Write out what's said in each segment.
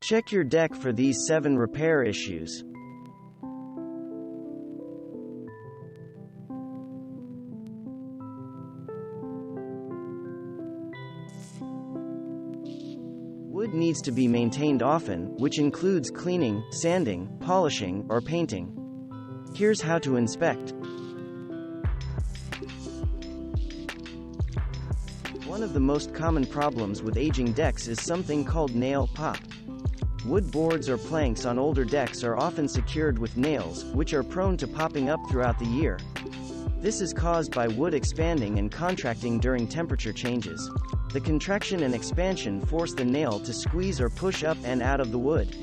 Check your deck for these 7 repair issues. Wood needs to be maintained often, which includes cleaning, sanding, polishing, or painting. Here's how to inspect. One of the most common problems with aging decks is something called nail pop. Wood boards or planks on older decks are often secured with nails, which are prone to popping up throughout the year. This is caused by wood expanding and contracting during temperature changes. The contraction and expansion force the nail to squeeze or push up and out of the wood.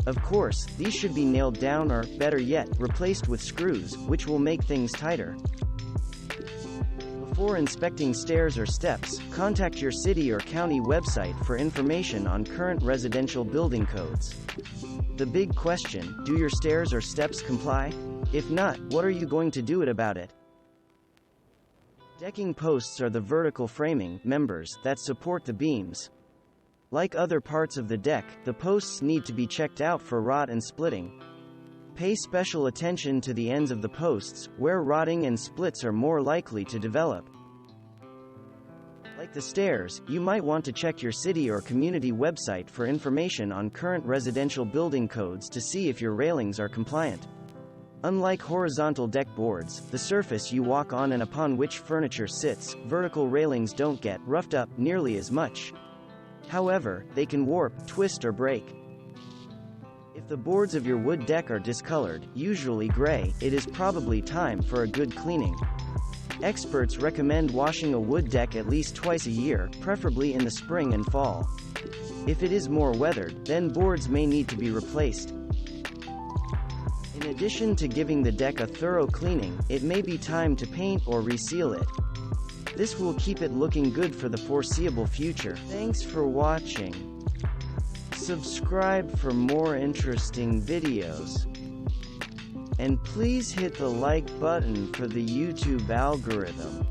Of course, these should be nailed down or, better yet, replaced with screws, which will make things tighter. Before inspecting stairs or steps, contact your city or county website for information on current residential building codes. The big question: do your stairs or steps comply? If not, what are you going to do about it? Decking posts are the vertical framing members that support the beams. Like other parts of the deck, the posts need to be checked out for rot and splitting. Pay special attention to the ends of the posts, where rotting and splits are more likely to develop. Like the stairs, you might want to check your city or community website for information on current residential building codes to see if your railings are compliant. Unlike horizontal deck boards, the surface you walk on and upon which furniture sits, vertical railings don't get roughed up nearly as much. However, they can warp, twist, or break. If the boards of your wood deck are discolored, usually gray, it is probably time for a good cleaning. Experts recommend washing a wood deck at least twice a year, preferably in the spring and fall. If it is more weathered, then boards may need to be replaced. In addition to giving the deck a thorough cleaning, it may be time to paint or reseal it. This will keep it looking good for the foreseeable future. Thanks for watching. Subscribe for more interesting videos. And please hit the like button for the YouTube algorithm.